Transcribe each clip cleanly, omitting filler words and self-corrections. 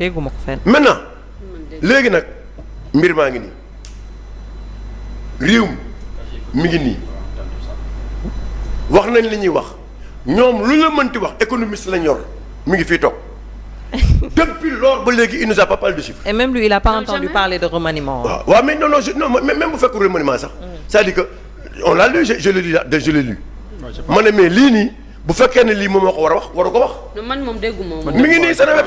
dégguma ko fenn. maintenant léegi nag mbir maa ngi nii réew mi ngi nii wax nañ li ñuy wax ñoom lu la mënti wax économiste lañ yor mi ngi fii toog depuis lors ba léegi il nous a pas parlé de chiffres. et même lui il a pas entendu parler de remaniement. waaw waaw mais non même bu fekk remaniement sax. c'est-à-dire que on l'a lu je l'ai lu. ma ne mais lii nii bu fekkee ne lii moom moo ko war a wax waru ko wax. man moom dégguma moom. mi ngi nii Seneweb.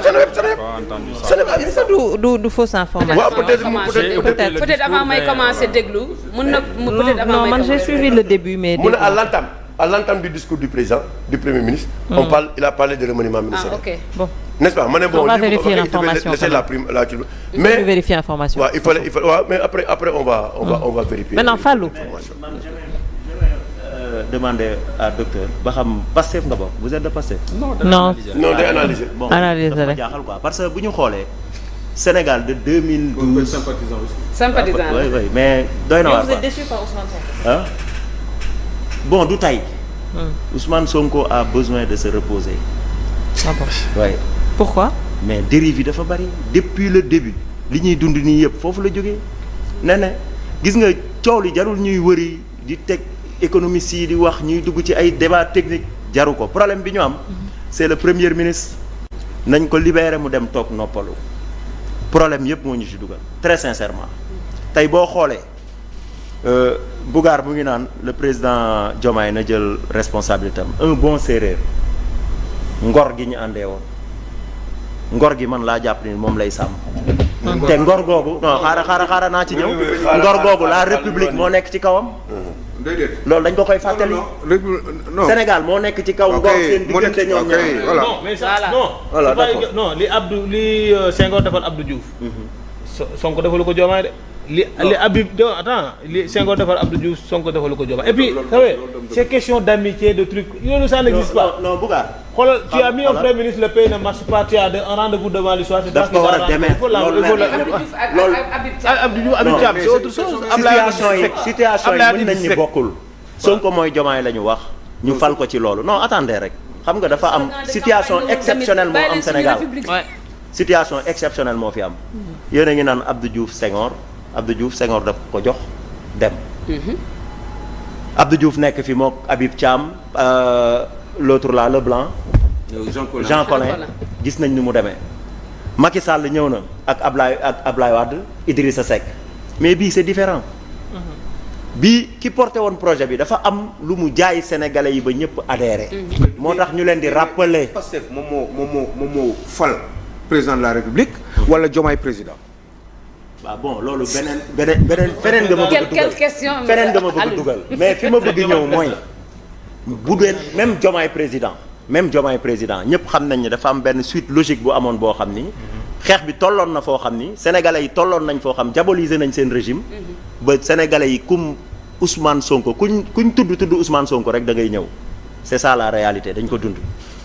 est-ce que du fausse information. waaw peut-être avant may commencer déglu. mun na peut-être avant non man j'ai suivi le début mais. mu ne à l'entame du discours du président du premier ministre. il a parlé de remaniement ministériel. ok bon. n'est-ce pas ma ne bon on va vérifier l'information laisser la prime la kii mais il vérifier l'information. waaw il faut waaw mais après on va vérifier. maintenant Fallou. Demander à docteur ba xam Pastef nga bokk vous êtes de Pastef. non day analyser. bon analyser dafa rek jaaxal quoi parce que bu ñu xoolee Sénégal de 2012. sympathisant oui mais doy na waar quoi. déçu par Ousmane Sonko. ah bon du tey. Ousmane Sonko a besoin de se reposer. ah bon oui. pourquoi. mais dérive yi dafa bari depuis le début li ñuy dund nii yëpp foofu la jógee nee na gis nga coow li jarul ñuy wëri di teg économistes yi di wax ñuy dugg ci ay débat technique jaru ko problème bi ñu am c'est le premier ministre nañ ko libérer mu dem toog noppalu problème yëpp moo ñu ci dugal très sincèrement tey boo xoolee Bougar mu ngi naan le président Diomaye na jël responsabilité am un bon séeréer ngor gi ñu àndee woon ngor gi man laa jàpp ni moom lay sàmm te ngor googu non xaaral naa ci ñëw ngor googu la république moo nekk ci kawam loolu dañ ko koy fàttali Sénégal moo nekk ci kaw ngor seen diggante ñoom ñaar non mais ça non voilà non li Senghor defal Abdou Diouf Sonko defalu ko Diomaye de li Habib li Senghor defal Abdou Diouf Sonko defalu ko Diomaye et puis vous savez c'est question d'amitié de trucs yooyu ça n'existe pas non Bougar xoolal tu as mis au premier ministre le pays ne marche pas tu as un rendez-vous devant l'histoire daf ko war a demee loolu Abdou Diouf Habib Thiam c'est autre chose situation yi mën nañ ni bokkul Sonko mooy Diomaye la ñu wax ñu fal ko ci loolu non attendez rek xam nga dafa am situation exceptionnelle moo am Sénégal situation exceptionnelle moo fi am yéen a ngi naan Abdou Diouf Senghor daf ko jox dem Abdou Diouf nekk fi mook Habib Thiam l'autre là Leblanc Jean Collin gis nañ ni mu demee Macky Sall ñëw na ak Ablaye Wade Idrissa Seck mais bii c'est différent bii ki porté woon projet bi dafa am lu mu jaay sénégalais yi ba ñëpp adhéré moo tax ñu leen di rappeler Pastef moom moo fal président de la République wala Diomaye président. waaw bon loolu feneen nga ma bëgg dugal mais fi ma bëgg ñëw mooy bu dee même Diomaye président ñëpp xam nañ ne dafa am benn suite logique bu amoon boo xam ni xeex bi tolloon na foo xam ni sénégalais yi tolloon nañ foo xam diaboliser nañ seen régime ba sénégalais yi kum Ousmane Sonko kuñ tudd Ousmane Sonko rek da ngay ñëw c'est ça la réalité dañ ko dund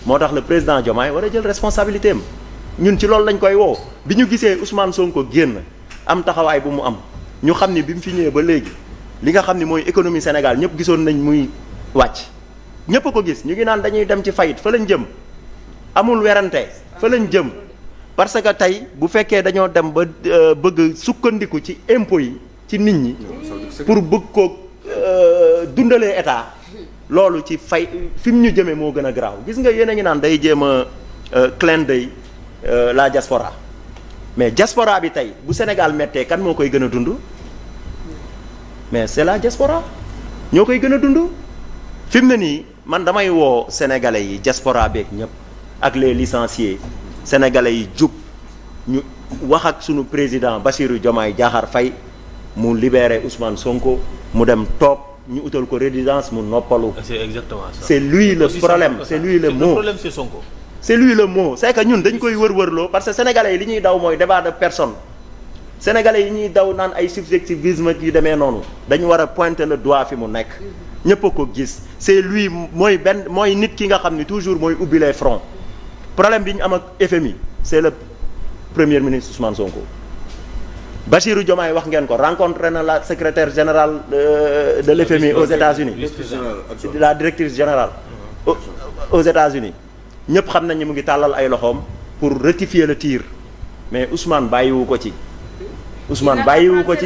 moo tax le président Diomaye war a jël responsabilité am ñun ci loolu lañ koy woo bi ñu gisee Ousmane Sonko génn am taxawaay bu mu am ñu xam ni bi mu fi ñëwee ba léegi li nga xam ni mooy économie Sénégal ñëpp gisoon nañ muy wàcc ñëpp a ko gis ñu ngi naan dañuy dem ci faillite fa lañ jëm amul werante fa lañ jëm parce que tey bu fekkee dañoo dem ba bëgg sukkandiku ci impôts yi ci nit ñi pour bëgg ko dundalee état loolu ci fi mu ñu jëmee moo gën a garaaw gis nga yéen a ngi naan day jéem a clin d'œil la diaspora mais diaspora bi tey bu Sénégal méttee kan moo koy gën a dund mais c'est la diaspora ñoo koy gën a dund fi mu ne nii man damay woo sénégalais yi diaspora beeg ñëpp ak les licenciés sénégalais yi jub ñu wax ak sunu président Bassirou Diomaye Diakhar Faye mu libérer Ousmane Sonko mu dem toog ñu utal ko résidence mu noppalu. c'est exactement ça. c'est lui le problème c'est lui le mot. Le problème c'est Sonko. c'est lui le mot c'est que ñun dañ koy wër-wërloo parce que sénégalais yi li ñuy daw mooy débat de personne sénégalais yi ñuy daw naan ay subjectivisme yu demee noonu dañu war a pointer le doigt fi mu nekk ñëpp a ko gis c'est lui mooy nit ki nga xam ni toujours mooy ubbi les fronts problème bi ñu am ak FMI c'est le premier ministre Ousmane Sonko. Bassirou Diomaye wax ngeen ko rencontré na la secrétaire générale de l'FMI aux États-Unis la directrice générale aux États-Unis ñëpp xam nañ ni mu ngi tàllal ay loxoom pour rectifier le tir mais Ousmane bàyyiwu ko ci. Ousmane bàyyiwu ko ci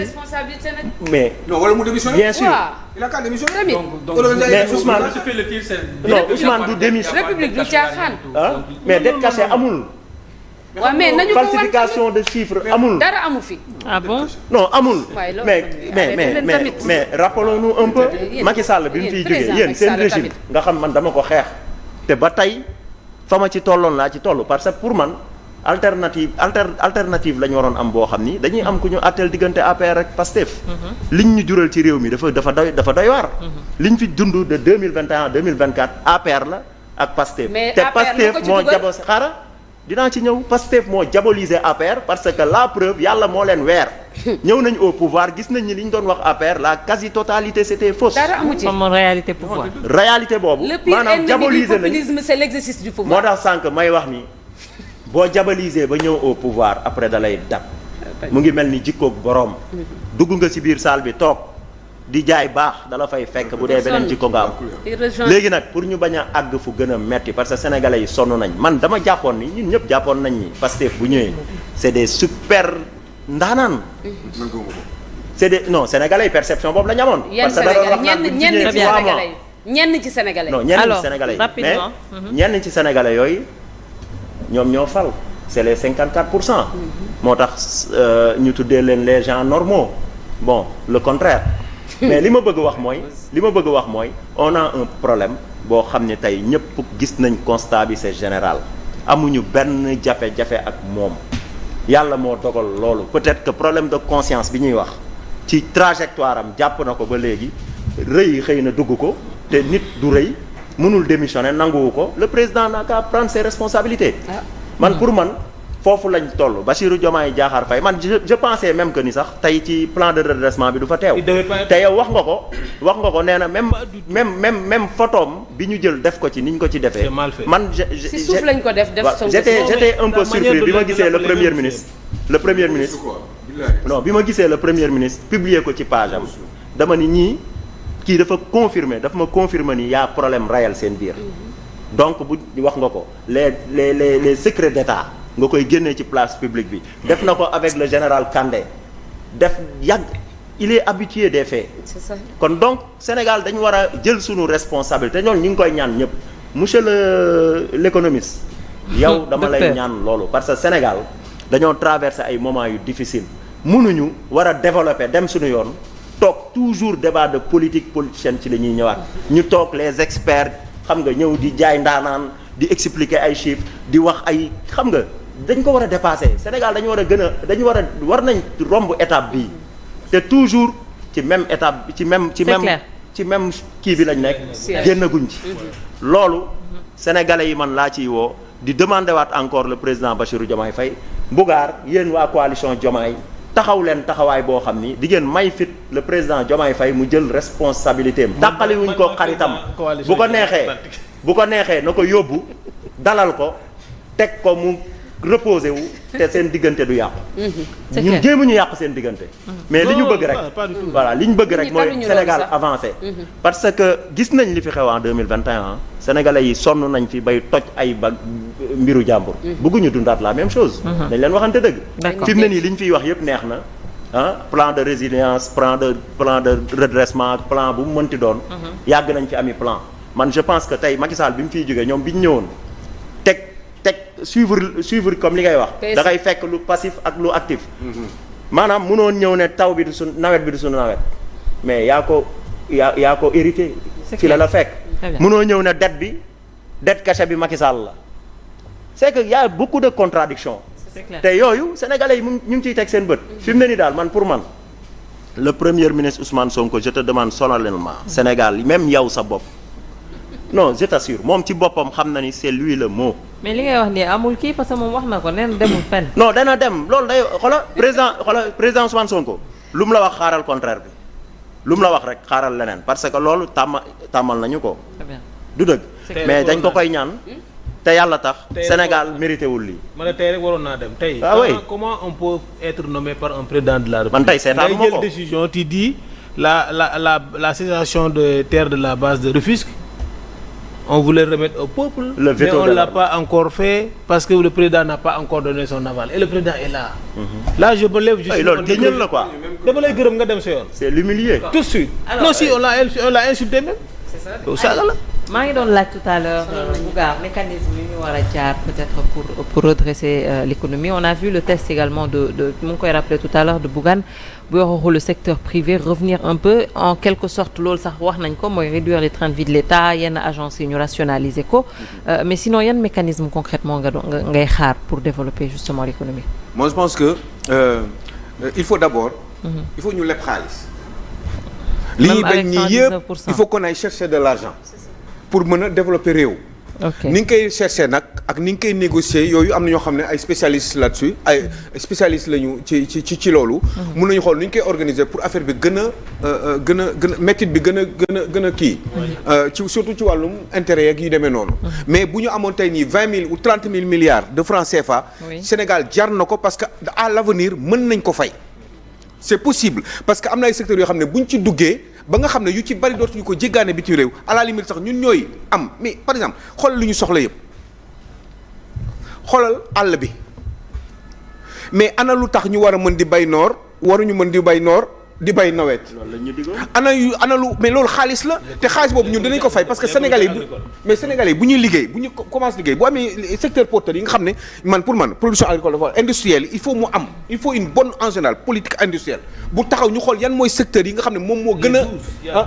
mais. non wala mu démissionné. bien sûr il a qu'à démissionner. mais Ousmane non Ousmane du démission. république du caaxaan. ah mais dette cachée amul. waaw mais nañu ko wan falsification de chiffres amul. dara amu fi. ah bon. non amul. waaye loolu mais rappelons-nous un peu. Macky Sall bi mu fiy jógee yéen seen régime nga xam man dama ko xeex. te ba tey fa ma ci tolloon laa ci toll parce que pour man alternative la ñu waroon am boo xam ni dañuy am ku ñu àtteel diggante APR ak PASTEF. liñ ñu jural ci réew mi dafa doy waar. liñ fi dund de 2021 2024 APR la ak PASTEF. mais te PASTEF moo jabos xaaral. dinaa ci ñëw Pastef moo diaboliser APR parce que la preuve yàlla moo leen weer ñëw nañ au pouvoir gis nañ ni li ñu doon wax APR la quasi totalité c'était fausse. dara amu ci comme réalité pouvoir. réalité boobu. maanaam diaboliser le pire ennemi du populisme c'est l'exercice du pouvoir. moo tax sànq may wax ni boo diaboliser ba ñëw au pouvoir après da lay dab. mu ngi mel ni jikkoog boroom. dugg nga ci biir salle bi toog di jaay baax dala fay fekk bu dee beneen jikko nga am. léegi nag pour ñu bañ a àgg fu gën a metti parce que sénégalais yi sonn nañ man dama jàppoon ni ñun ñëpp jàppoon nañ ni Pastef bu ñëwee c'est des super ndaanaan. c'est des non sénégalais yi perception boobu la ñu amoon. parce que da doon wax naan ñenn ci sénégalais. non ñenn ci sénégalais yi mais ñenn ci sénégalais yooyu ñoom ñoo fal c'est les 54%. moo tax ñu tuddee leen les gens normaux bon le contraire. mais li ma bëgg wax mooy on a un problème boo xam ne tey ñëpp gis nañ constat bi c'est général amuñu benn jafe-jafe ak moom yàlla moo dogal loolu peut-être que problème de conscience bi ñuy wax ci trajectoire am jàpp na ko ba léegi rëy xëy na dugg ko te nit du rëy mënul démissionner nanguwu ko le président n'a qu'à prendre ses responsabilités man pour man foofu lañ toll Bassirou Diomaye Diakhar Faye man je pensais même que ni sax tey ci plan de redressement bi du fa teew te yow wax nga ko nee na même photom bi ñu jël def ko ci ni ñu ko ci defee man si suuf lañ ko def j'étais un peu surpris bi ma gisee le premier ministre non bi ma gisee le premier ministre publier ko ci page am dama ni ñii kii dafa ma confirmer ni y a problème réel seen biir donc bu wax nga ko les secrets d'État nga koy génnee ci place publique bi def na ko avec le général Kandé il est habitué des faits. C'est ça. kon donc Sénégal dañu war a jël sunu responsabilité ñoom ñu ngi koy ñaan ñëpp monsieur l'économiste yow dama lay ñaan loolu parce que Sénégal dañoo traversé ay moments yu difficile mënuñu war a développer dem suñu yoon toog toujours débat de politique politicienne ci la ñuy ñëwaat ñu toog les experts xam nga ñëw di jaay ndaanaan di expliquer ay chiffres di wax ay xam nga dañ ko war a dépasser Sénégal dañu war a war nañ romb étape bii te toujours ci même étape ci même kii bi lañ nekk génnaguñ ci loolu sénégalais yi man laa ciy woo di demander waat encore le président Bassirou Diomaye Faye Mbougar yéen waa coalition Diomaye taxaw leen taxawaay boo xam ni di ngeen may fit le président Diomaye Faye mu jël responsabilité am tàqaliwuñ ko xaritam bu ko neexee na ko yóbbu dalal ko teg ko mu reposé wu te seen diggante du yàqu ñun jéemuñu yàq seen diggante mais li ñu bëgg rek voilà li ñu bëgg rek mooy Sénégal avancé parce que gis nañ li fi xew en 2021 sénégalais yi sonn nañ fi bay toj ay ba mbiru jàmbur bëgguñu dundaat la même chose dañ leen waxante dëgg fi mu ne nii li ñu fiy wax yëpp neex na plan de résilience plan de redressement plan bu mu mënti doon yàgg nañ fi ami plan man je pense que tey Macky Sall bi mu fiy jógee ñoom bi ñu ñëwoon teg suivre comme li ngay wax da ngay fekk lu passif ak lu actif maanaam mënoon ñëw ne taw bi du suñu nawet bi du suñu nawet mais yaa ko hérité fi la fekk mënoo ñëw ne dette cachée bi Macky Sall la c'est que y a beaucoup de contradictions te yooyu sénégalais yi ñu ngi ciy teg seen bët fi mu ne nii daal man pour man le premier ministre Ousmane Sonko je te demande solennellement Sénégal même yow sa bopp non je t'assure moom ci boppam xam na ni c'est lui le mot. mais li ngay wax nii amul kii parce que moom wax na ko nee na demul fenn. non dana dem loolu day président Ousmane Sonko lu mu la wax xaaral contraire bi lu mu la wax rek xaaral leneen parce que loolu tàmmal nañu ko. du dëgg mais dañ ko koy ñaan. te yàlla tax Sénégal mérité wul lii. ma ne tey rek waroon naa dem tey. ah oui comment on peut être nommé par un président de la République. man tey seetaanu ma ko ngay jël décision tu dis la cessation de terre de la base de Rufisque on voulait remettre au peuple, mais on l'a pas encore fait parce que le président n'a pas encore donné son aval et le président est là. Là je me lève, je suis loolu génial la quoi. dama lay gërëm nga dem sa yoon. C'est l'humilier. Tout de suite. Alors, non si on l'a insulté même. C'est ça. Donc ça la. maa ngi doon laaj tout à l'heure Bougar mécanisme yi ñu war a jaar peut-être pour redresser l'économie. On a vu le test également de mu ngi koy rappelé tout à l'heure de Bougane bu waxu le secteur privé revenir un peu en quelque sorte loolu sax wax nañ ko mooy réduire les trains de vie de l'État yenn agences yi ñu rationaliser ko mais sinon yan mécanisme concrètement ngay xaar pour développer justement l'économie. Moi je pense que il faut d'abord il faut ñu leb xaalis li ñuy bañ ñi yëpp il faut qu'on aille chercher de l'argent pour mën a développer réew. ni nga koy chercher nag ak ni nga koy négocier yooyu am na ñoo xam ne ay spécialistes là-dessus ay spécialistes lañu ci loolu. mun nañu xool ni ñu koy organiser pour affaire bi gën a métit bi gën a kii. surtout ci wàllum intérêt yeeg yu demee noonu. mais bu ñu amoon tey nii 20 000 ou 30 000 milliards de francs CFA. Sénégal jar na ko parce que à l'avenir mën nañ ko fay. c'est possible parce que am na ay secteurs yoo xam ne bu ñu ci duggee. ba nga xam ne yu ci bari dootuñu ko jéggaane bi ci réew à la limite sax ñun ñooy am mais par exemple xoolal lu ñu soxla yëpp xoolal àll bi mais ana lu tax ñu war a mën di bay noor waruñu mën di bay noor di bay nawet. loolu la ñu digoon. ana lu mais loolu xaalis la te xaalis boobu ñun danañ ko fay parce que Sénégalais yi bu ñuy liggéey bu ñu commence liggéey bu amee secteur porteur yi nga xam ne pour man production agricole dafa industrielle il faut mu am il faut une bonne en général politique industrielle bu taxaw ñu xool yan mooy secteur yi nga xam ne moom moo gën a